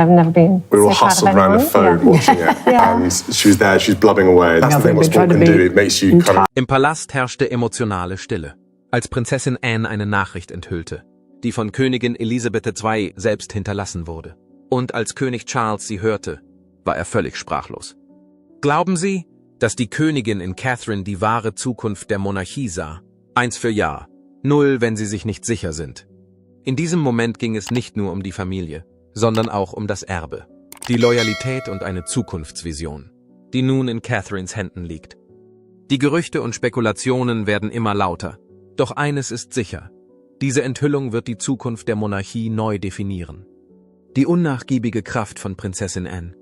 I've never been We were all so proud of hustled around the anyone. phone watching it. Yeah. And she was there, she was blubbing away. That's the thing what sport can do. It makes you kind of... Im Palast herrschte emotionale Stille, als Prinzessin Anne eine Nachricht enthüllte, die von Königin Elisabeth II. Selbst hinterlassen wurde. Und als König Charles sie hörte, war er völlig sprachlos. Glauben Sie, dass die Königin in Catherine die wahre Zukunft der Monarchie sah? 1 für Ja, 0, wenn Sie sich nicht sicher sind. In diesem Moment ging es nicht nur um die Familie, sondern auch um das Erbe, die Loyalität und eine Zukunftsvision, die nun in Catherines Händen liegt. Die Gerüchte und Spekulationen werden immer lauter, doch eines ist sicher: Diese Enthüllung wird die Zukunft der Monarchie neu definieren. Die unnachgiebige Kraft von Prinzessin Anne.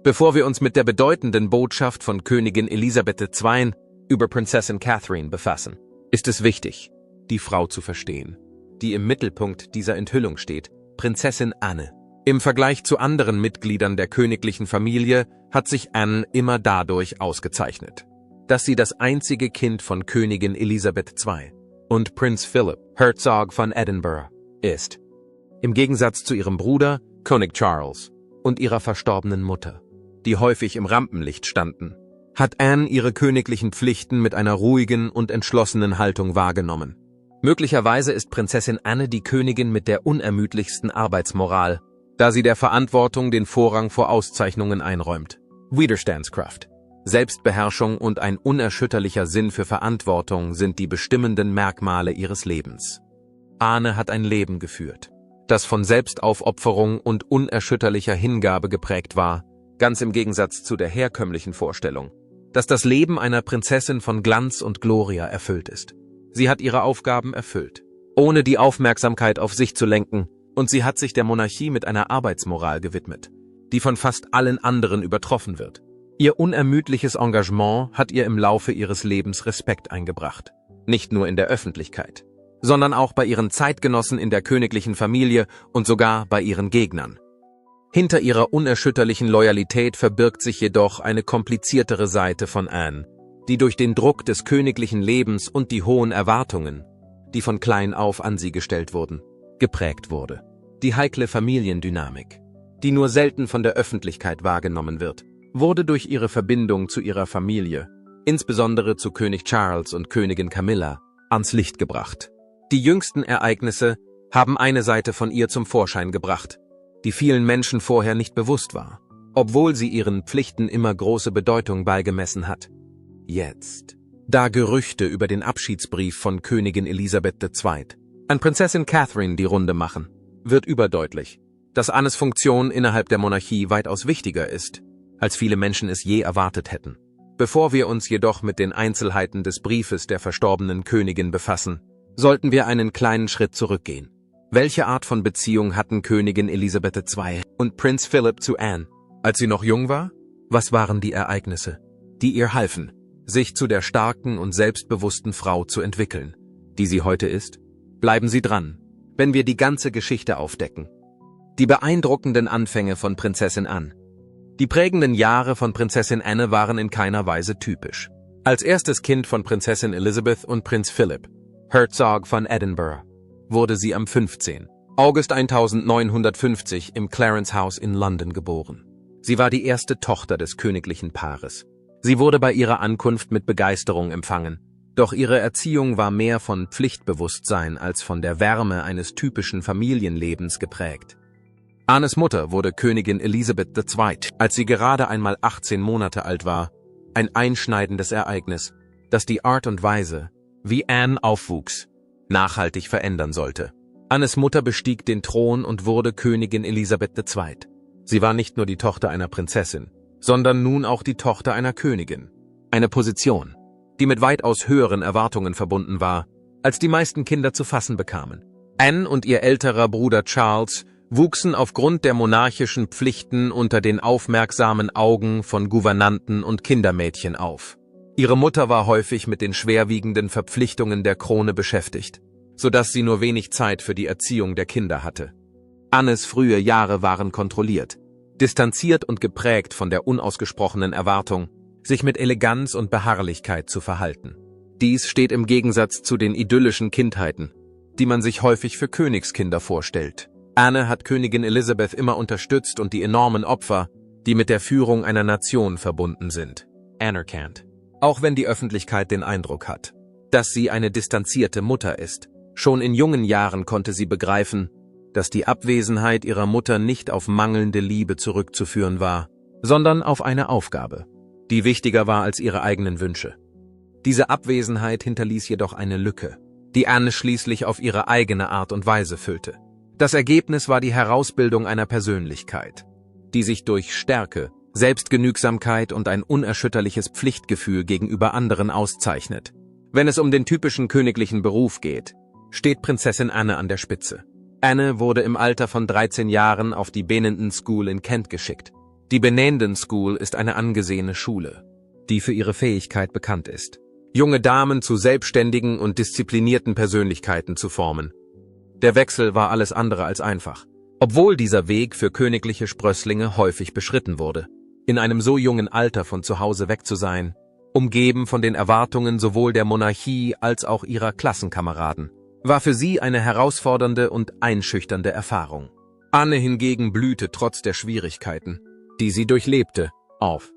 Bevor wir uns mit der bedeutenden Botschaft von Königin Elisabeth II. Über Prinzessin Catherine befassen, ist es wichtig, die Frau zu verstehen, die im Mittelpunkt dieser Enthüllung steht, Prinzessin Anne. Im Vergleich zu anderen Mitgliedern der königlichen Familie hat sich Anne immer dadurch ausgezeichnet, dass sie das einzige Kind von Königin Elisabeth II. Und Prinz Philip, Herzog von Edinburgh, ist. Im Gegensatz zu ihrem Bruder, König Charles, und ihrer verstorbenen Mutter, die häufig im Rampenlicht standen, hat Anne ihre königlichen Pflichten mit einer ruhigen und entschlossenen Haltung wahrgenommen. Möglicherweise ist Prinzessin Anne die Königin mit der unermüdlichsten Arbeitsmoral, da sie der Verantwortung den Vorrang vor Auszeichnungen einräumt. Widerstandskraft, Selbstbeherrschung und ein unerschütterlicher Sinn für Verantwortung sind die bestimmenden Merkmale ihres Lebens. Anne hat ein Leben geführt, das von Selbstaufopferung und unerschütterlicher Hingabe geprägt war, ganz im Gegensatz zu der herkömmlichen Vorstellung, dass das Leben einer Prinzessin von Glanz und Gloria erfüllt ist. Sie hat ihre Aufgaben erfüllt, ohne die Aufmerksamkeit auf sich zu lenken, und sie hat sich der Monarchie mit einer Arbeitsmoral gewidmet, die von fast allen anderen übertroffen wird. Ihr unermüdliches Engagement hat ihr im Laufe ihres Lebens Respekt eingebracht, nicht nur in der Öffentlichkeit, sondern auch bei ihren Zeitgenossen in der königlichen Familie und sogar bei ihren Gegnern. Hinter ihrer unerschütterlichen Loyalität verbirgt sich jedoch eine kompliziertere Seite von Anne, die durch den Druck des königlichen Lebens und die hohen Erwartungen, die von klein auf an sie gestellt wurden, geprägt wurde. Die heikle Familiendynamik, die nur selten von der Öffentlichkeit wahrgenommen wird, wurde durch ihre Verbindung zu ihrer Familie, insbesondere zu König Charles und Königin Camilla, ans Licht gebracht. Die jüngsten Ereignisse haben eine Seite von ihr zum Vorschein gebracht, die vielen Menschen vorher nicht bewusst war, obwohl sie ihren Pflichten immer große Bedeutung beigemessen hat. Jetzt, da Gerüchte über den Abschiedsbrief von Königin Elisabeth II. An Prinzessin Catherine die Runde machen, wird überdeutlich, dass Annes Funktion innerhalb der Monarchie weitaus wichtiger ist, als viele Menschen es je erwartet hätten. Bevor wir uns jedoch mit den Einzelheiten des Briefes der verstorbenen Königin befassen, sollten wir einen kleinen Schritt zurückgehen. Welche Art von Beziehung hatten Königin Elisabeth II. Und Prinz Philip zu Anne, als sie noch jung war? Was waren die Ereignisse, die ihr halfen, sich zu der starken und selbstbewussten Frau zu entwickeln, die sie heute ist? Bleiben Sie dran, wenn wir die ganze Geschichte aufdecken. Die beeindruckenden Anfänge von Prinzessin Anne. Die prägenden Jahre von Prinzessin Anne waren in keiner Weise typisch. Als erstes Kind von Prinzessin Elizabeth und Prinz Philip, Herzog von Edinburgh, wurde sie am 15. August 1950 im Clarence House in London geboren. Sie war die erste Tochter des königlichen Paares. Sie wurde bei ihrer Ankunft mit Begeisterung empfangen, doch ihre Erziehung war mehr von Pflichtbewusstsein als von der Wärme eines typischen Familienlebens geprägt. Annes Mutter wurde Königin Elisabeth II., als sie gerade einmal 18 Monate alt war, ein einschneidendes Ereignis, das die Art und Weise, wie Anne aufwuchs, nachhaltig verändern sollte. Annes Mutter bestieg den Thron und wurde Königin Elisabeth II. Sie war nicht nur die Tochter einer Prinzessin, sondern nun auch die Tochter einer Königin. Eine Position, die mit weitaus höheren Erwartungen verbunden war, als die meisten Kinder zu fassen bekamen. Anne und ihr älterer Bruder Charles wuchsen aufgrund der monarchischen Pflichten unter den aufmerksamen Augen von Gouvernanten und Kindermädchen auf. Ihre Mutter war häufig mit den schwerwiegenden Verpflichtungen der Krone beschäftigt, sodass sie nur wenig Zeit für die Erziehung der Kinder hatte. Annes frühe Jahre waren kontrolliert, distanziert und geprägt von der unausgesprochenen Erwartung, sich mit Eleganz und Beharrlichkeit zu verhalten. Dies steht im Gegensatz zu den idyllischen Kindheiten, die man sich häufig für Königskinder vorstellt. Anne hat Königin Elizabeth immer unterstützt und die enormen Opfer, die mit der Führung einer Nation verbunden sind, anerkannt. Auch wenn die Öffentlichkeit den Eindruck hat, dass sie eine distanzierte Mutter ist. Schon in jungen Jahren konnte sie begreifen, dass die Abwesenheit ihrer Mutter nicht auf mangelnde Liebe zurückzuführen war, sondern auf eine Aufgabe, die wichtiger war als ihre eigenen Wünsche. Diese Abwesenheit hinterließ jedoch eine Lücke, die Anne schließlich auf ihre eigene Art und Weise füllte. Das Ergebnis war die Herausbildung einer Persönlichkeit, die sich durch Stärke, Selbstgenügsamkeit und ein unerschütterliches Pflichtgefühl gegenüber anderen auszeichnet. Wenn es um den typischen königlichen Beruf geht, steht Prinzessin Anne an der Spitze. Anne wurde im Alter von 13 Jahren auf die Benenden School in Kent geschickt. Die Benenden School ist eine angesehene Schule, die für ihre Fähigkeit bekannt ist, junge Damen zu selbstständigen und disziplinierten Persönlichkeiten zu formen. Der Wechsel war alles andere als einfach, obwohl dieser Weg für königliche Sprösslinge häufig beschritten wurde. In einem so jungen Alter von zu Hause weg zu sein, umgeben von den Erwartungen sowohl der Monarchie als auch ihrer Klassenkameraden, war für sie eine herausfordernde und einschüchternde Erfahrung. Anne hingegen blühte trotz der Schwierigkeiten, die sie durchlebte, auf.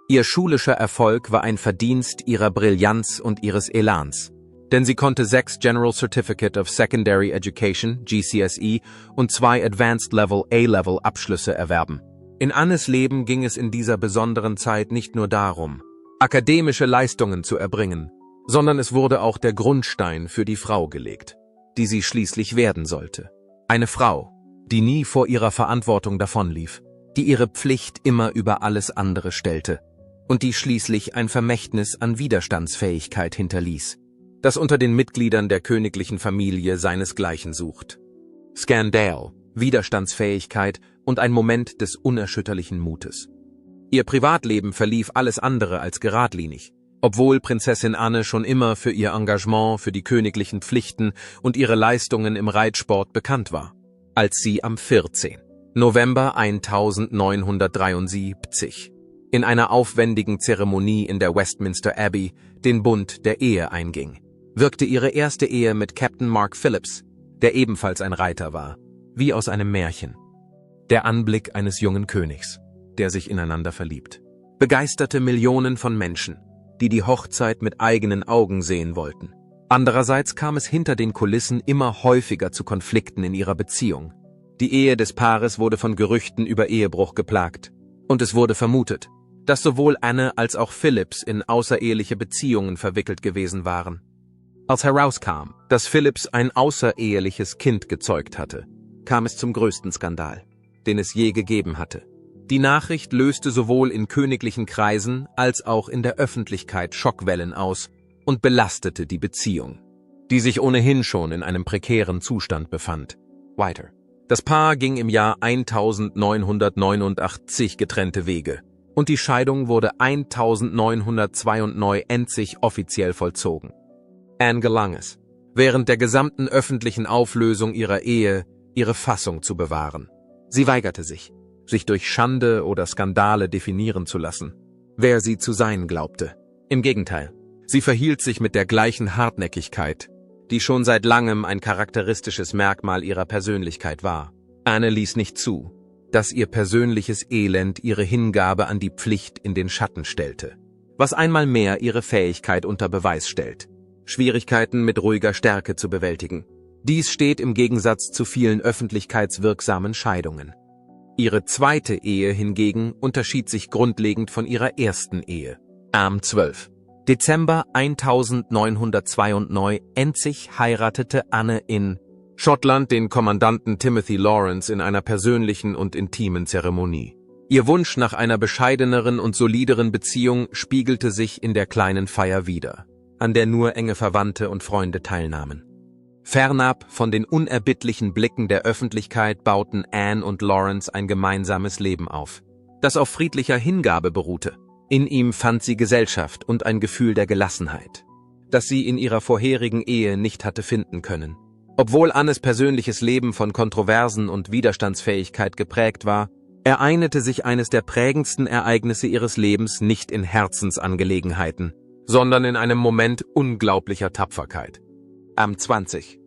Ihr schulischer Erfolg war ein Verdienst ihrer Brillanz und ihres Elans, denn sie konnte 6 General Certificate of Secondary Education, GCSE, und 2 Advanced Level A-Level Abschlüsse erwerben. In Annes Leben ging es in dieser besonderen Zeit nicht nur darum, akademische Leistungen zu erbringen, sondern es wurde auch der Grundstein für die Frau gelegt, die sie schließlich werden sollte. Eine Frau, die nie vor ihrer Verantwortung davonlief, die ihre Pflicht immer über alles andere stellte und die schließlich ein Vermächtnis an Widerstandsfähigkeit hinterließ, das unter den Mitgliedern der königlichen Familie seinesgleichen sucht. Skandal, Widerstandsfähigkeit und ein Moment des unerschütterlichen Mutes. Ihr Privatleben verlief alles andere als geradlinig, obwohl Prinzessin Anne schon immer für ihr Engagement für die königlichen Pflichten und ihre Leistungen im Reitsport bekannt war. Als sie am 14. November 1973 in einer aufwendigen Zeremonie in der Westminster Abbey den Bund der Ehe einging, wirkte ihre erste Ehe mit Captain Mark Phillips, der ebenfalls ein Reiter war, wie aus einem Märchen. Der Anblick eines jungen Königs, der sich ineinander verliebt, begeisterte Millionen von Menschen, die die Hochzeit mit eigenen Augen sehen wollten. Andererseits kam es hinter den Kulissen immer häufiger zu Konflikten in ihrer Beziehung. Die Ehe des Paares wurde von Gerüchten über Ehebruch geplagt, und es wurde vermutet, dass sowohl Anne als auch Phillips in außereheliche Beziehungen verwickelt gewesen waren. Als herauskam, dass Phillips ein außereheliches Kind gezeugt hatte, kam es zum größten Skandal, den es je gegeben hatte. Die Nachricht löste sowohl in königlichen Kreisen als auch in der Öffentlichkeit Schockwellen aus und belastete die Beziehung, die sich ohnehin schon in einem prekären Zustand befand, weiter. Das Paar ging im Jahr 1989 getrennte Wege und die Scheidung wurde 1992 offiziell vollzogen. Anne gelang es, während der gesamten öffentlichen Auflösung ihrer Ehe ihre Fassung zu bewahren. Sie weigerte sich durch Schande oder Skandale definieren zu lassen, wer sie zu sein glaubte. Im Gegenteil, sie verhielt sich mit der gleichen Hartnäckigkeit, die schon seit langem ein charakteristisches Merkmal ihrer Persönlichkeit war. Anne ließ nicht zu, dass ihr persönliches Elend ihre Hingabe an die Pflicht in den Schatten stellte, was einmal mehr ihre Fähigkeit unter Beweis stellt, Schwierigkeiten mit ruhiger Stärke zu bewältigen. Dies steht im Gegensatz zu vielen öffentlichkeitswirksamen Scheidungen. Ihre zweite Ehe hingegen unterschied sich grundlegend von ihrer ersten Ehe. Am 12. Dezember 1992 heiratete Anne in Schottland den Kommandanten Timothy Lawrence in einer persönlichen und intimen Zeremonie. Ihr Wunsch nach einer bescheideneren und solideren Beziehung spiegelte sich in der kleinen Feier wider, an der nur enge Verwandte und Freunde teilnahmen. Fernab von den unerbittlichen Blicken der Öffentlichkeit bauten Anne und Lawrence ein gemeinsames Leben auf, das auf friedlicher Hingabe beruhte. In ihm fand sie Gesellschaft und ein Gefühl der Gelassenheit, das sie in ihrer vorherigen Ehe nicht hatte finden können. Obwohl Annes persönliches Leben von Kontroversen und Widerstandsfähigkeit geprägt war, ereignete sich eines der prägendsten Ereignisse ihres Lebens nicht in Herzensangelegenheiten, sondern in einem Moment unglaublicher Tapferkeit. Am 20.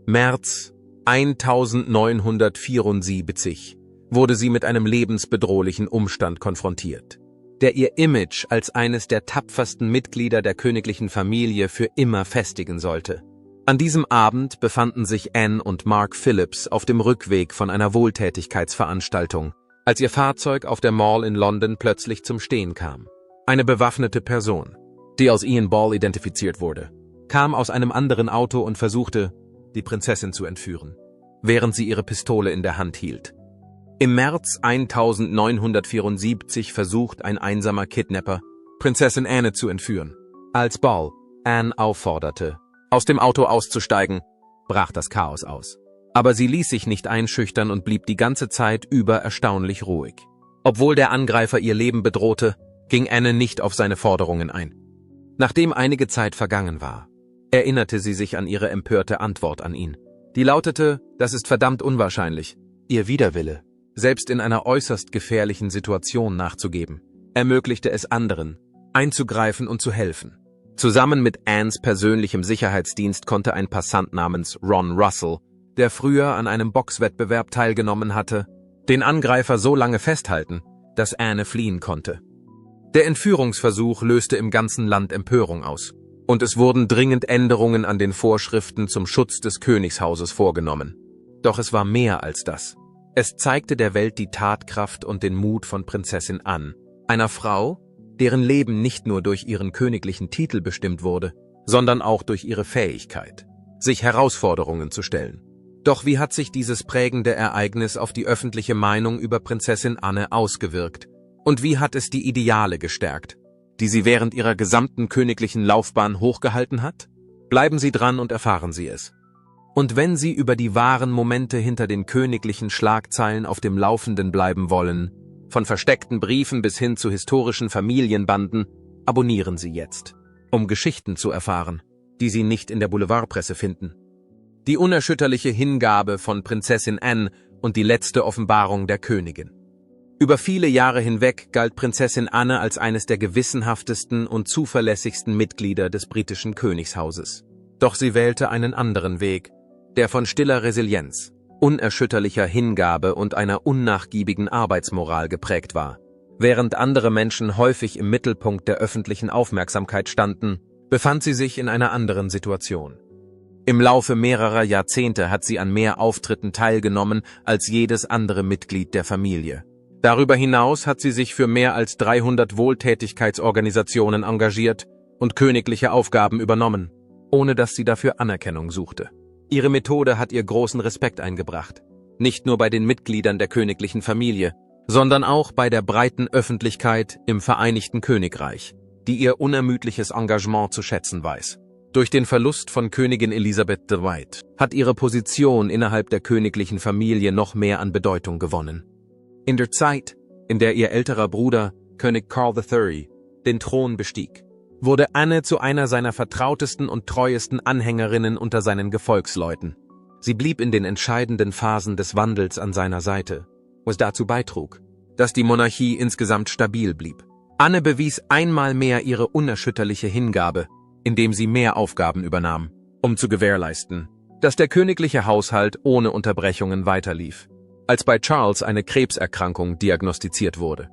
März 1974 wurde sie mit einem lebensbedrohlichen Umstand konfrontiert, der ihr Image als eines der tapfersten Mitglieder der königlichen Familie für immer festigen sollte. An diesem Abend befanden sich Anne und Mark Phillips auf dem Rückweg von einer Wohltätigkeitsveranstaltung, als ihr Fahrzeug auf der Mall in London plötzlich zum Stehen kam. Eine bewaffnete Person, die als Ian Ball identifiziert wurde, kam aus einem anderen Auto und versuchte, die Prinzessin zu entführen, während sie ihre Pistole in der Hand hielt. Im März 1974 versucht ein einsamer Kidnapper, Prinzessin Anne zu entführen. Als Ball Anne aufforderte, aus dem Auto auszusteigen, brach das Chaos aus. Aber sie ließ sich nicht einschüchtern und blieb die ganze Zeit über erstaunlich ruhig. Obwohl der Angreifer ihr Leben bedrohte, ging Anne nicht auf seine Forderungen ein. Nachdem einige Zeit vergangen war, erinnerte sie sich an ihre empörte Antwort an ihn. Die lautete, das ist verdammt unwahrscheinlich. Ihr Widerwille, selbst in einer äußerst gefährlichen Situation nachzugeben, ermöglichte es anderen, einzugreifen und zu helfen. Zusammen mit Annes persönlichem Sicherheitsdienst konnte ein Passant namens Ron Russell, der früher an einem Boxwettbewerb teilgenommen hatte, den Angreifer so lange festhalten, dass Anne fliehen konnte. Der Entführungsversuch löste im ganzen Land Empörung aus, und es wurden dringend Änderungen an den Vorschriften zum Schutz des Königshauses vorgenommen. Doch es war mehr als das. Es zeigte der Welt die Tatkraft und den Mut von Prinzessin Anne, einer Frau, deren Leben nicht nur durch ihren königlichen Titel bestimmt wurde, sondern auch durch ihre Fähigkeit, sich Herausforderungen zu stellen. Doch wie hat sich dieses prägende Ereignis auf die öffentliche Meinung über Prinzessin Anne ausgewirkt? Und wie hat es die Ideale gestärkt, die sie während ihrer gesamten königlichen Laufbahn hochgehalten hat? Bleiben Sie dran und erfahren Sie es. Und wenn Sie über die wahren Momente hinter den königlichen Schlagzeilen auf dem Laufenden bleiben wollen, von versteckten Briefen bis hin zu historischen Familienbanden, abonnieren Sie jetzt, um Geschichten zu erfahren, die Sie nicht in der Boulevardpresse finden. Die unerschütterliche Hingabe von Prinzessin Anne und die letzte Offenbarung der Königin. Über viele Jahre hinweg galt Prinzessin Anne als eines der gewissenhaftesten und zuverlässigsten Mitglieder des britischen Königshauses. Doch sie wählte einen anderen Weg, der von stiller Resilienz, unerschütterlicher Hingabe und einer unnachgiebigen Arbeitsmoral geprägt war. Während andere Menschen häufig im Mittelpunkt der öffentlichen Aufmerksamkeit standen, befand sie sich in einer anderen Situation. Im Laufe mehrerer Jahrzehnte hat sie an mehr Auftritten teilgenommen als jedes andere Mitglied der Familie. Darüber hinaus hat sie sich für mehr als 300 Wohltätigkeitsorganisationen engagiert und königliche Aufgaben übernommen, ohne dass sie dafür Anerkennung suchte. Ihre Methode hat ihr großen Respekt eingebracht, nicht nur bei den Mitgliedern der königlichen Familie, sondern auch bei der breiten Öffentlichkeit im Vereinigten Königreich, die ihr unermüdliches Engagement zu schätzen weiß. Durch den Verlust von Königin Elisabeth II hat ihre Position innerhalb der königlichen Familie noch mehr an Bedeutung gewonnen. In der Zeit, in der ihr älterer Bruder, König Karl III, den Thron bestieg, wurde Anne zu einer seiner vertrautesten und treuesten Anhängerinnen unter seinen Gefolgsleuten. Sie blieb in den entscheidenden Phasen des Wandels an seiner Seite, was dazu beitrug, dass die Monarchie insgesamt stabil blieb. Anne bewies einmal mehr ihre unerschütterliche Hingabe, indem sie mehr Aufgaben übernahm, um zu gewährleisten, dass der königliche Haushalt ohne Unterbrechungen weiterlief, als bei Charles eine Krebserkrankung diagnostiziert wurde.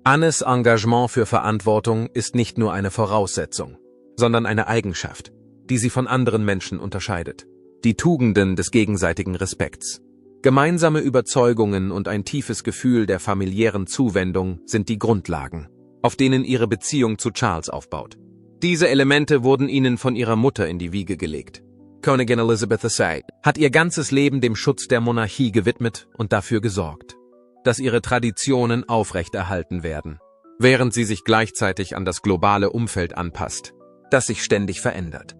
Annes Engagement für Verantwortung ist nicht nur eine Voraussetzung, sondern eine Eigenschaft, die sie von anderen Menschen unterscheidet. Die Tugenden des gegenseitigen Respekts. Gemeinsame Überzeugungen und ein tiefes Gefühl der familiären Zuwendung sind die Grundlagen, auf denen ihre Beziehung zu Charles aufbaut. Diese Elemente wurden ihnen von ihrer Mutter in die Wiege gelegt. Königin Elizabeth II hat ihr ganzes Leben dem Schutz der Monarchie gewidmet und dafür gesorgt, dass ihre Traditionen aufrechterhalten werden, während sie sich gleichzeitig an das globale Umfeld anpasst, das sich ständig verändert.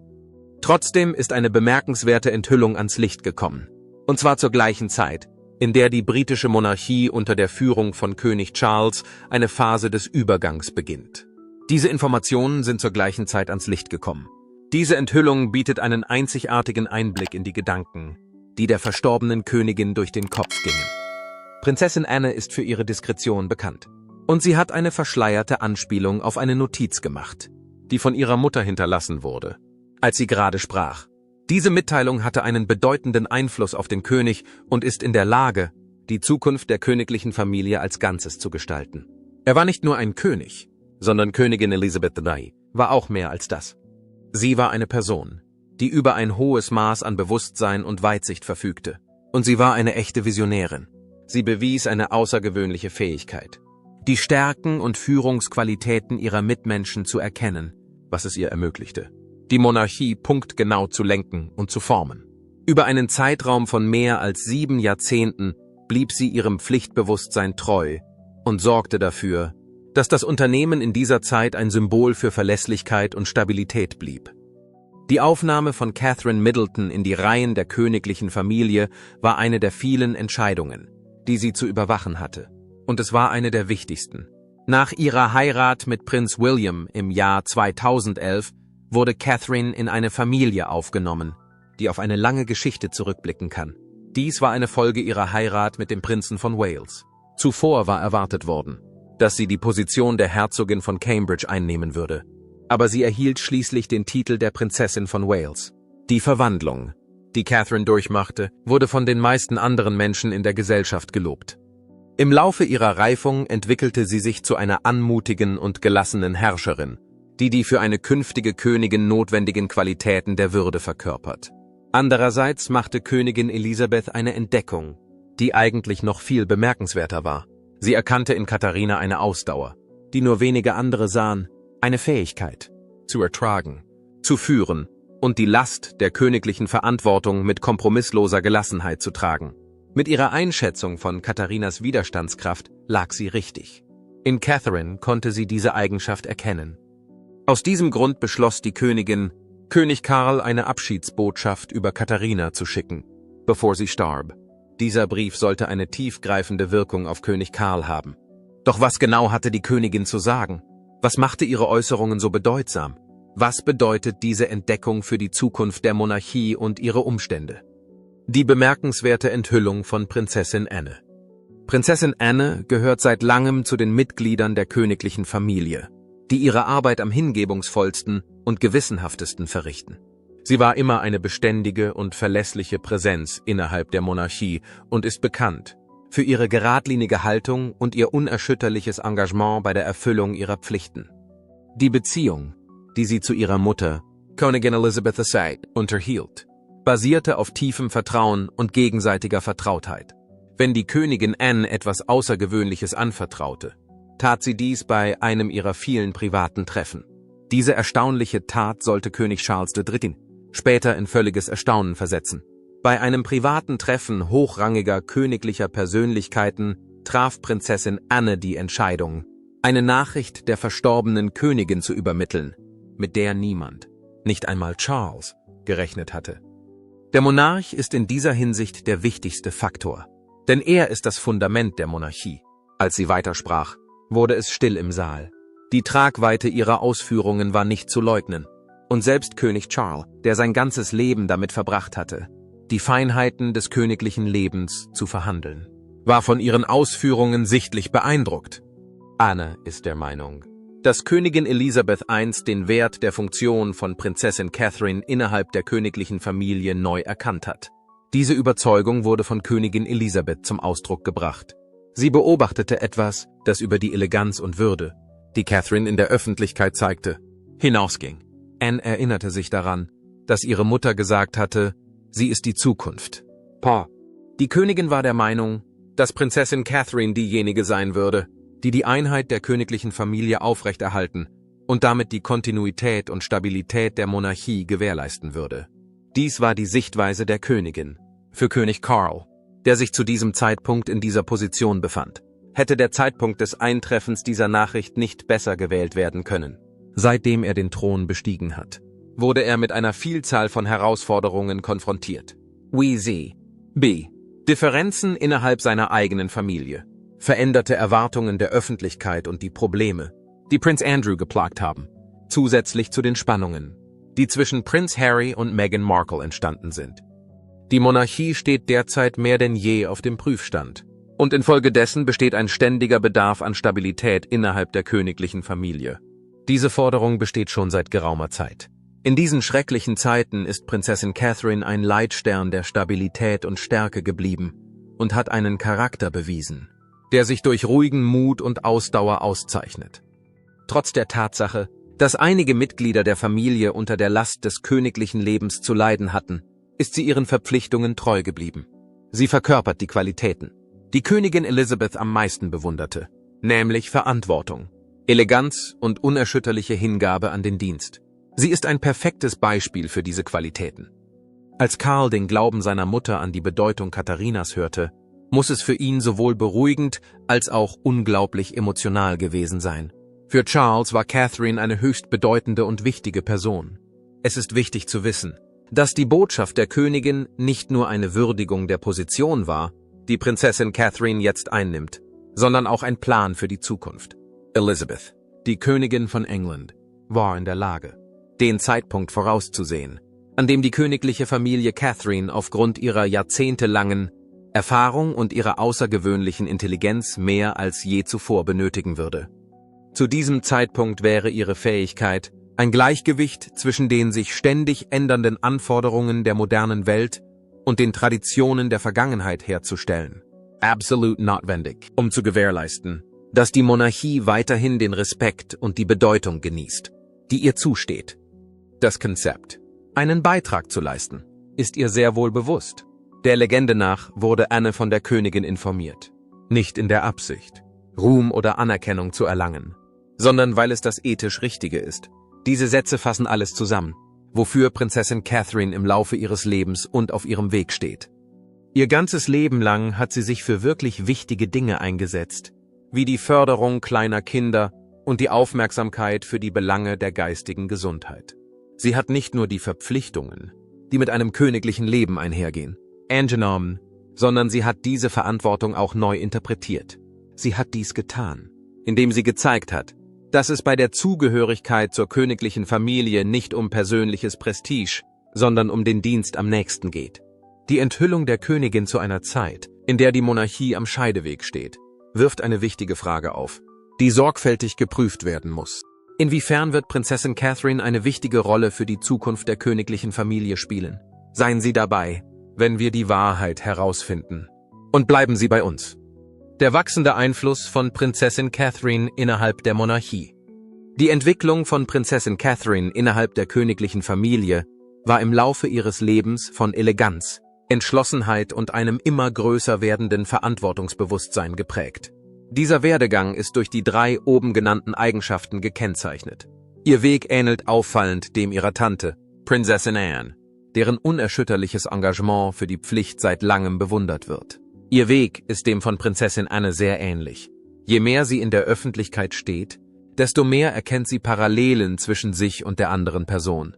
Trotzdem ist eine bemerkenswerte Enthüllung ans Licht gekommen, und zwar zur gleichen Zeit, in der die britische Monarchie unter der Führung von König Charles eine Phase des Übergangs beginnt. Diese Informationen sind zur gleichen Zeit ans Licht gekommen. Diese Enthüllung bietet einen einzigartigen Einblick in die Gedanken, die der verstorbenen Königin durch den Kopf gingen. Prinzessin Anne ist für ihre Diskretion bekannt. Und sie hat eine verschleierte Anspielung auf eine Notiz gemacht, die von ihrer Mutter hinterlassen wurde, als sie gerade sprach. Diese Mitteilung hatte einen bedeutenden Einfluss auf den König und ist in der Lage, die Zukunft der königlichen Familie als Ganzes zu gestalten. Er war nicht nur ein König, sondern Königin Elisabeth II war auch mehr als das. Sie war eine Person, die über ein hohes Maß an Bewusstsein und Weitsicht verfügte. Und sie war eine echte Visionärin. Sie bewies eine außergewöhnliche Fähigkeit, die Stärken und Führungsqualitäten ihrer Mitmenschen zu erkennen, was es ihr ermöglichte, die Monarchie punktgenau zu lenken und zu formen. Über einen Zeitraum von mehr als 7 Jahrzehnten blieb sie ihrem Pflichtbewusstsein treu und sorgte dafür, dass das Unternehmen in dieser Zeit ein Symbol für Verlässlichkeit und Stabilität blieb. Die Aufnahme von Catherine Middleton in die Reihen der königlichen Familie war eine der vielen Entscheidungen, die sie zu überwachen hatte. Und es war eine der wichtigsten. Nach ihrer Heirat mit Prinz William im Jahr 2011 wurde Catherine in eine Familie aufgenommen, die auf eine lange Geschichte zurückblicken kann. Dies war eine Folge ihrer Heirat mit dem Prinzen von Wales. Zuvor war erwartet worden, dass sie die Position der Herzogin von Cambridge einnehmen würde. Aber sie erhielt schließlich den Titel der Prinzessin von Wales. Die Verwandlung, die Catherine durchmachte, wurde von den meisten anderen Menschen in der Gesellschaft gelobt. Im Laufe ihrer Reifung entwickelte sie sich zu einer anmutigen und gelassenen Herrscherin, die für eine künftige Königin notwendigen Qualitäten der Würde verkörpert. Andererseits machte Königin Elisabeth eine Entdeckung, die eigentlich noch viel bemerkenswerter war. Sie erkannte in Katharina eine Ausdauer, die nur wenige andere sahen, eine Fähigkeit, zu ertragen, zu führen und die Last der königlichen Verantwortung mit kompromissloser Gelassenheit zu tragen. Mit ihrer Einschätzung von Katharinas Widerstandskraft lag sie richtig. In Catherine konnte sie diese Eigenschaft erkennen. Aus diesem Grund beschloss die Königin, König Karl eine Abschiedsbotschaft über Katharina zu schicken, bevor sie starb. Dieser Brief sollte eine tiefgreifende Wirkung auf König Karl haben. Doch was genau hatte die Königin zu sagen? Was machte ihre Äußerungen so bedeutsam? Was bedeutet diese Entdeckung für die Zukunft der Monarchie und ihre Umstände? Die bemerkenswerte Enthüllung von Prinzessin Anne. Prinzessin Anne gehört seit langem zu den Mitgliedern der königlichen Familie, die ihre Arbeit am hingebungsvollsten und gewissenhaftesten verrichten. Sie war immer eine beständige und verlässliche Präsenz innerhalb der Monarchie und ist bekannt für ihre geradlinige Haltung und ihr unerschütterliches Engagement bei der Erfüllung ihrer Pflichten. Die Beziehung, die sie zu ihrer Mutter, Königin Elizabeth II, unterhielt, basierte auf tiefem Vertrauen und gegenseitiger Vertrautheit. Wenn die Königin Anne etwas Außergewöhnliches anvertraute, tat sie dies bei einem ihrer vielen privaten Treffen. Diese erstaunliche Tat sollte König Charles III. Später in völliges Erstaunen versetzen. Bei einem privaten Treffen hochrangiger königlicher Persönlichkeiten traf Prinzessin Anne die Entscheidung, eine Nachricht der verstorbenen Königin zu übermitteln, mit der niemand, nicht einmal Charles, gerechnet hatte. Der Monarch ist in dieser Hinsicht der wichtigste Faktor, denn er ist das Fundament der Monarchie. Als sie weitersprach, wurde es still im Saal. Die Tragweite ihrer Ausführungen war nicht zu leugnen. Und selbst König Charles, der sein ganzes Leben damit verbracht hatte, die Feinheiten des königlichen Lebens zu verhandeln, war von ihren Ausführungen sichtlich beeindruckt. Anne ist der Meinung, dass Königin Elisabeth I den Wert der Funktion von Prinzessin Catherine innerhalb der königlichen Familie neu erkannt hat. Diese Überzeugung wurde von Königin Elisabeth zum Ausdruck gebracht. Sie beobachtete etwas, das über die Eleganz und Würde, die Catherine in der Öffentlichkeit zeigte, hinausging. Anne erinnerte sich daran, dass ihre Mutter gesagt hatte, sie ist die Zukunft. Die Königin war der Meinung, dass Prinzessin Catherine diejenige sein würde, die die Einheit der königlichen Familie aufrechterhalten und damit die Kontinuität und Stabilität der Monarchie gewährleisten würde. Dies war die Sichtweise der Königin. Für König Karl, der sich zu diesem Zeitpunkt in dieser Position befand, hätte der Zeitpunkt des Eintreffens dieser Nachricht nicht besser gewählt werden können. Seitdem er den Thron bestiegen hat, wurde er mit einer Vielzahl von Herausforderungen konfrontiert. Differenzen innerhalb seiner eigenen Familie, veränderte Erwartungen der Öffentlichkeit und die Probleme, die Prinz Andrew geplagt haben, zusätzlich zu den Spannungen, die zwischen Prinz Harry und Meghan Markle entstanden sind. Die Monarchie steht derzeit mehr denn je auf dem Prüfstand, und infolgedessen besteht ein ständiger Bedarf an Stabilität innerhalb der königlichen Familie. Diese Forderung besteht schon seit geraumer Zeit. In diesen schrecklichen Zeiten ist Prinzessin Catherine ein Leitstern der Stabilität und Stärke geblieben und hat einen Charakter bewiesen, der sich durch ruhigen Mut und Ausdauer auszeichnet. Trotz der Tatsache, dass einige Mitglieder der Familie unter der Last des königlichen Lebens zu leiden hatten, ist sie ihren Verpflichtungen treu geblieben. Sie verkörpert die Qualitäten, die Königin Elizabeth am meisten bewunderte, nämlich Verantwortung, Eleganz und unerschütterliche Hingabe an den Dienst. Sie ist ein perfektes Beispiel für diese Qualitäten. Als Karl den Glauben seiner Mutter an die Bedeutung Katharinas hörte, muss es für ihn sowohl beruhigend als auch unglaublich emotional gewesen sein. Für Charles war Catherine eine höchst bedeutende und wichtige Person. Es ist wichtig zu wissen, dass die Botschaft der Königin nicht nur eine Würdigung der Position war, die Prinzessin Catherine jetzt einnimmt, sondern auch ein Plan für die Zukunft. Elizabeth, die Königin von England, war in der Lage, den Zeitpunkt vorauszusehen, an dem die königliche Familie Catherine aufgrund ihrer jahrzehntelangen Erfahrung und ihrer außergewöhnlichen Intelligenz mehr als je zuvor benötigen würde. Zu diesem Zeitpunkt wäre ihre Fähigkeit, ein Gleichgewicht zwischen den sich ständig ändernden Anforderungen der modernen Welt und den Traditionen der Vergangenheit herzustellen, absolut notwendig, um zu gewährleisten, dass die Monarchie weiterhin den Respekt und die Bedeutung genießt, die ihr zusteht. Das Konzept, einen Beitrag zu leisten, ist ihr sehr wohl bewusst. Der Legende nach wurde Anne von der Königin informiert, nicht in der Absicht, Ruhm oder Anerkennung zu erlangen, sondern weil es das ethisch Richtige ist. Diese Sätze fassen alles zusammen, wofür Prinzessin Catherine im Laufe ihres Lebens und auf ihrem Weg steht. Ihr ganzes Leben lang hat sie sich für wirklich wichtige Dinge eingesetzt, wie die Förderung kleiner Kinder und die Aufmerksamkeit für die Belange der geistigen Gesundheit. Sie hat nicht nur die Verpflichtungen, die mit einem königlichen Leben einhergehen, angenommen, sondern sie hat diese Verantwortung auch neu interpretiert. Sie hat dies getan, indem sie gezeigt hat, dass es bei der Zugehörigkeit zur königlichen Familie nicht um persönliches Prestige, sondern um den Dienst am nächsten geht. Die Enthüllung der Königin zu einer Zeit, in der die Monarchie am Scheideweg steht, wirft eine wichtige Frage auf, die sorgfältig geprüft werden muss. Inwiefern wird Prinzessin Catherine eine wichtige Rolle für die Zukunft der königlichen Familie spielen? Seien Sie dabei, wenn wir die Wahrheit herausfinden. Und bleiben Sie bei uns. Der wachsende Einfluss von Prinzessin Catherine innerhalb der Monarchie. Die Entwicklung von Prinzessin Catherine innerhalb der königlichen Familie war im Laufe ihres Lebens von Eleganz, Entschlossenheit und einem immer größer werdenden Verantwortungsbewusstsein geprägt. Dieser Werdegang ist durch die 3 oben genannten Eigenschaften gekennzeichnet. Ihr Weg ähnelt auffallend dem ihrer Tante, Prinzessin Anne, deren unerschütterliches Engagement für die Pflicht seit langem bewundert wird. Ihr Weg ist dem von Prinzessin Anne sehr ähnlich. Je mehr sie in der Öffentlichkeit steht, desto mehr erkennt sie Parallelen zwischen sich und der anderen Person.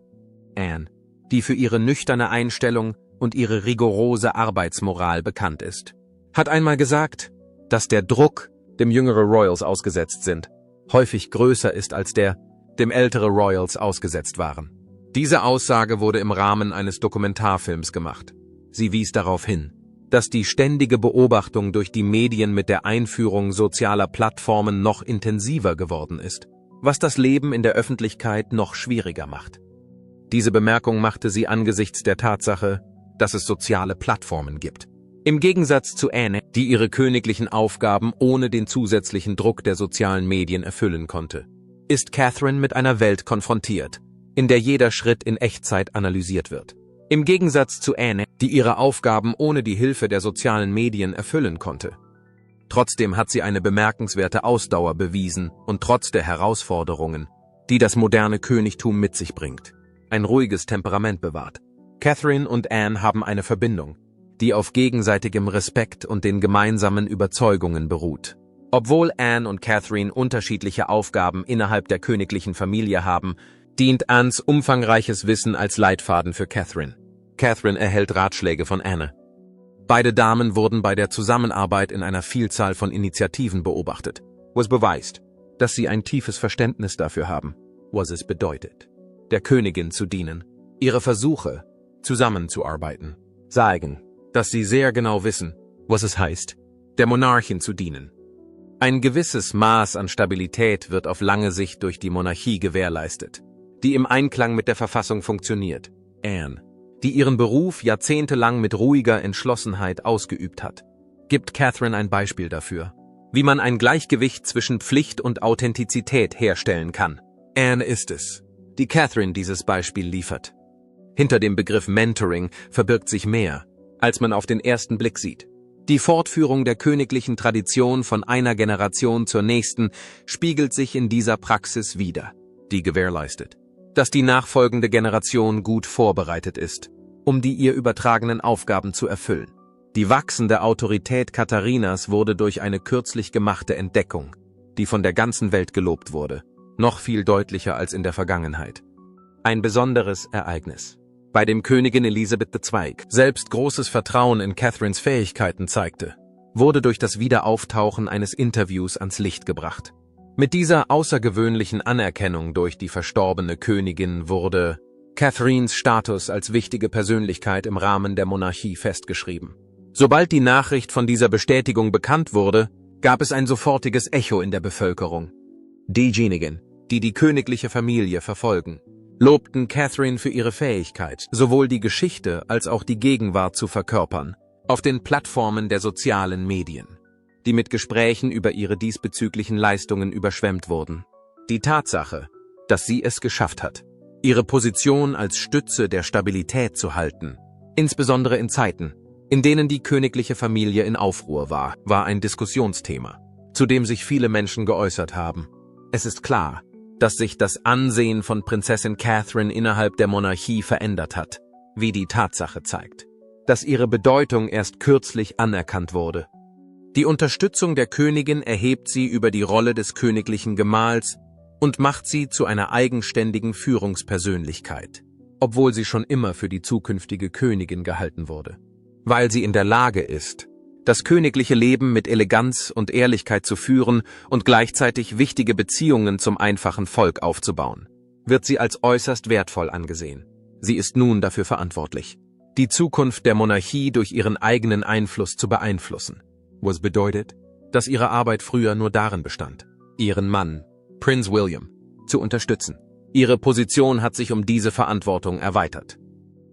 Anne, die für ihre nüchterne Einstellung und ihre rigorose Arbeitsmoral bekannt ist, hat einmal gesagt, dass der Druck, dem jüngere Royals ausgesetzt sind, häufig größer ist als der, dem ältere Royals ausgesetzt waren. Diese Aussage wurde im Rahmen eines Dokumentarfilms gemacht. Sie wies darauf hin, dass die ständige Beobachtung durch die Medien mit der Einführung sozialer Plattformen noch intensiver geworden ist, was das Leben in der Öffentlichkeit noch schwieriger macht. Diese Bemerkung machte sie angesichts der Tatsache, dass es soziale Plattformen gibt. Im Gegensatz zu Anne, die ihre königlichen Aufgaben ohne den zusätzlichen Druck der sozialen Medien erfüllen konnte, ist Catherine mit einer Welt konfrontiert, in der jeder Schritt in Echtzeit analysiert wird. Im Gegensatz zu Anne, die ihre Aufgaben ohne die Hilfe der sozialen Medien erfüllen konnte. Trotzdem hat sie eine bemerkenswerte Ausdauer bewiesen und trotz der Herausforderungen, die das moderne Königtum mit sich bringt, ein ruhiges Temperament bewahrt. Catherine und Anne haben eine Verbindung, die auf gegenseitigem Respekt und den gemeinsamen Überzeugungen beruht. Obwohl Anne und Catherine unterschiedliche Aufgaben innerhalb der königlichen Familie haben, dient Annes umfangreiches Wissen als Leitfaden für Catherine. Catherine erhält Ratschläge von Anne. Beide Damen wurden bei der Zusammenarbeit in einer Vielzahl von Initiativen beobachtet, was beweist, dass sie ein tiefes Verständnis dafür haben, was es bedeutet, der Königin zu dienen. Ihre Versuche, zusammenzuarbeiten, zeigen, dass sie sehr genau wissen, was es heißt, der Monarchin zu dienen. Ein gewisses Maß an Stabilität wird auf lange Sicht durch die Monarchie gewährleistet. die im Einklang mit der Verfassung funktioniert. Anne, die ihren Beruf jahrzehntelang mit ruhiger Entschlossenheit ausgeübt hat, gibt Catherine ein Beispiel dafür, wie man ein Gleichgewicht zwischen Pflicht und Authentizität herstellen kann. Anne ist es, die Catherine dieses Beispiel liefert. Hinter dem Begriff Mentoring verbirgt sich mehr, als man auf den ersten Blick sieht. Die Fortführung der königlichen Tradition von einer Generation zur nächsten spiegelt sich in dieser Praxis wider, die gewährleistet, dass die nachfolgende Generation gut vorbereitet ist, um die ihr übertragenen Aufgaben zu erfüllen. Die wachsende Autorität Katharinas wurde durch eine kürzlich gemachte Entdeckung, die von der ganzen Welt gelobt wurde, noch viel deutlicher als in der Vergangenheit. Ein besonderes Ereignis, bei dem Königin Elisabeth II. Selbst großes Vertrauen in Catherines Fähigkeiten zeigte, wurde durch das Wiederauftauchen eines Interviews ans Licht gebracht. Mit dieser außergewöhnlichen Anerkennung durch die verstorbene Königin wurde Catherines Status als wichtige Persönlichkeit im Rahmen der Monarchie festgeschrieben. Sobald die Nachricht von dieser Bestätigung bekannt wurde, gab es ein sofortiges Echo in der Bevölkerung. Diejenigen, die die königliche Familie verfolgen, lobten Catherine für ihre Fähigkeit, sowohl die Geschichte als auch die Gegenwart zu verkörpern, auf den Plattformen der sozialen Medien, die mit Gesprächen über ihre diesbezüglichen Leistungen überschwemmt wurden. Die Tatsache, dass sie es geschafft hat, ihre Position als Stütze der Stabilität zu halten, insbesondere in Zeiten, in denen die königliche Familie in Aufruhr war, war ein Diskussionsthema, zu dem sich viele Menschen geäußert haben. Es ist klar, dass sich das Ansehen von Prinzessin Catherine innerhalb der Monarchie verändert hat, wie die Tatsache zeigt, dass ihre Bedeutung erst kürzlich anerkannt wurde. Die Unterstützung der Königin erhebt sie über die Rolle des königlichen Gemahls und macht sie zu einer eigenständigen Führungspersönlichkeit, obwohl sie schon immer für die zukünftige Königin gehalten wurde. Weil sie in der Lage ist, das königliche Leben mit Eleganz und Ehrlichkeit zu führen und gleichzeitig wichtige Beziehungen zum einfachen Volk aufzubauen, wird sie als äußerst wertvoll angesehen. Sie ist nun dafür verantwortlich, die Zukunft der Monarchie durch ihren eigenen Einfluss zu beeinflussen. Was bedeutet, dass ihre Arbeit früher nur darin bestand, ihren Mann, Prinz William, zu unterstützen. Ihre Position hat sich um diese Verantwortung erweitert.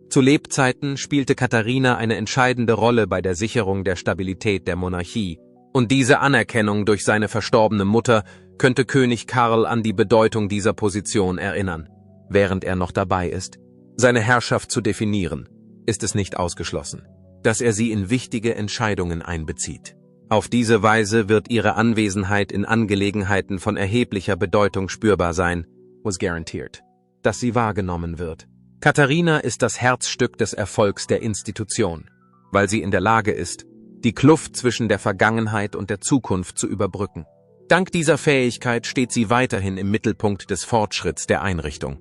Zu Lebzeiten spielte Katharina eine entscheidende Rolle bei der Sicherung der Stabilität der Monarchie, und diese Anerkennung durch seine verstorbene Mutter könnte König Karl an die Bedeutung dieser Position erinnern. Während er noch dabei ist, seine Herrschaft zu definieren, ist es nicht ausgeschlossen, dass er sie in wichtige Entscheidungen einbezieht. Auf diese Weise wird ihre Anwesenheit in Angelegenheiten von erheblicher Bedeutung spürbar sein, was guaranteed, dass sie wahrgenommen wird. Katharina ist das Herzstück des Erfolgs der Institution, weil sie in der Lage ist, die Kluft zwischen der Vergangenheit und der Zukunft zu überbrücken. Dank dieser Fähigkeit steht sie weiterhin im Mittelpunkt des Fortschritts der Einrichtung.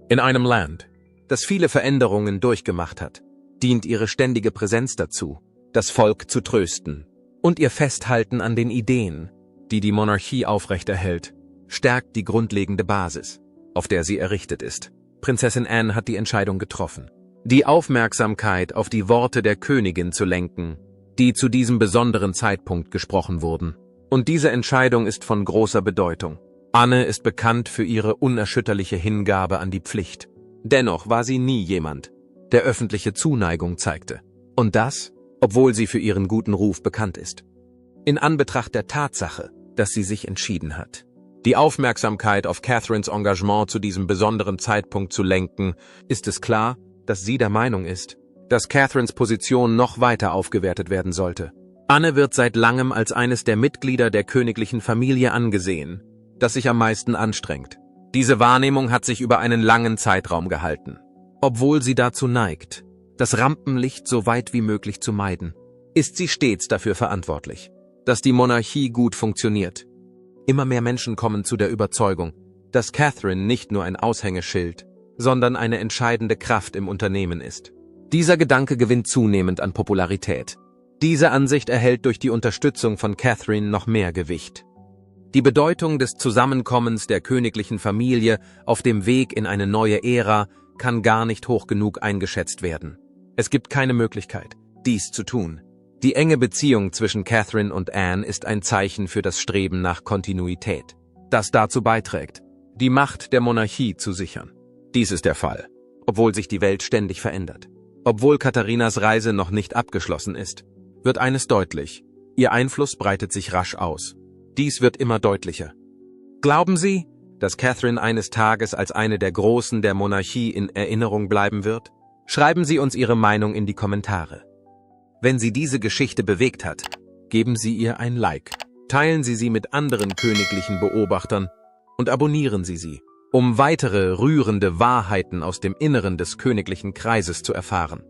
In einem Land, das viele Veränderungen durchgemacht hat, dient ihre ständige Präsenz dazu, das Volk zu trösten, und ihr Festhalten an den Ideen, die die Monarchie aufrechterhält, stärkt die grundlegende Basis, auf der sie errichtet ist. Prinzessin Anne hat die Entscheidung getroffen, die Aufmerksamkeit auf die Worte der Königin zu lenken, die zu diesem besonderen Zeitpunkt gesprochen wurden. Und diese Entscheidung ist von großer Bedeutung. Anne ist bekannt für ihre unerschütterliche Hingabe an die Pflicht. Dennoch war sie nie jemand, der öffentliche Zuneigung zeigte. Und das, obwohl sie für ihren guten Ruf bekannt ist. In Anbetracht der Tatsache, dass sie sich entschieden hat, die Aufmerksamkeit auf Catherines Engagement zu diesem besonderen Zeitpunkt zu lenken, ist es klar, dass sie der Meinung ist, dass Catherines Position noch weiter aufgewertet werden sollte. Anne wird seit langem als eines der Mitglieder der königlichen Familie angesehen, das sich am meisten anstrengt. Diese Wahrnehmung hat sich über einen langen Zeitraum gehalten. Obwohl sie dazu neigt, das Rampenlicht so weit wie möglich zu meiden, ist sie stets dafür verantwortlich, dass die Monarchie gut funktioniert. Immer mehr Menschen kommen zu der Überzeugung, dass Catherine nicht nur ein Aushängeschild, sondern eine entscheidende Kraft im Unternehmen ist. Dieser Gedanke gewinnt zunehmend an Popularität. Diese Ansicht erhält durch die Unterstützung von Catherine noch mehr Gewicht. Die Bedeutung des Zusammenkommens der königlichen Familie auf dem Weg in eine neue Ära kann gar nicht hoch genug eingeschätzt werden. Es gibt keine Möglichkeit, dies zu tun. Die enge Beziehung zwischen Catherine und Anne ist ein Zeichen für das Streben nach Kontinuität, das dazu beiträgt, die Macht der Monarchie zu sichern. Dies ist der Fall, obwohl sich die Welt ständig verändert. Obwohl Katharinas Reise noch nicht abgeschlossen ist, wird eines deutlich: Ihr Einfluss breitet sich rasch aus. Dies wird immer deutlicher. Glauben Sie, dass Catherine eines Tages als eine der Großen der Monarchie in Erinnerung bleiben wird? Schreiben Sie uns Ihre Meinung in die Kommentare. Wenn Sie diese Geschichte bewegt hat, geben Sie ihr ein Like, teilen Sie sie mit anderen königlichen Beobachtern und abonnieren Sie sie, um weitere rührende Wahrheiten aus dem Inneren des königlichen Kreises zu erfahren.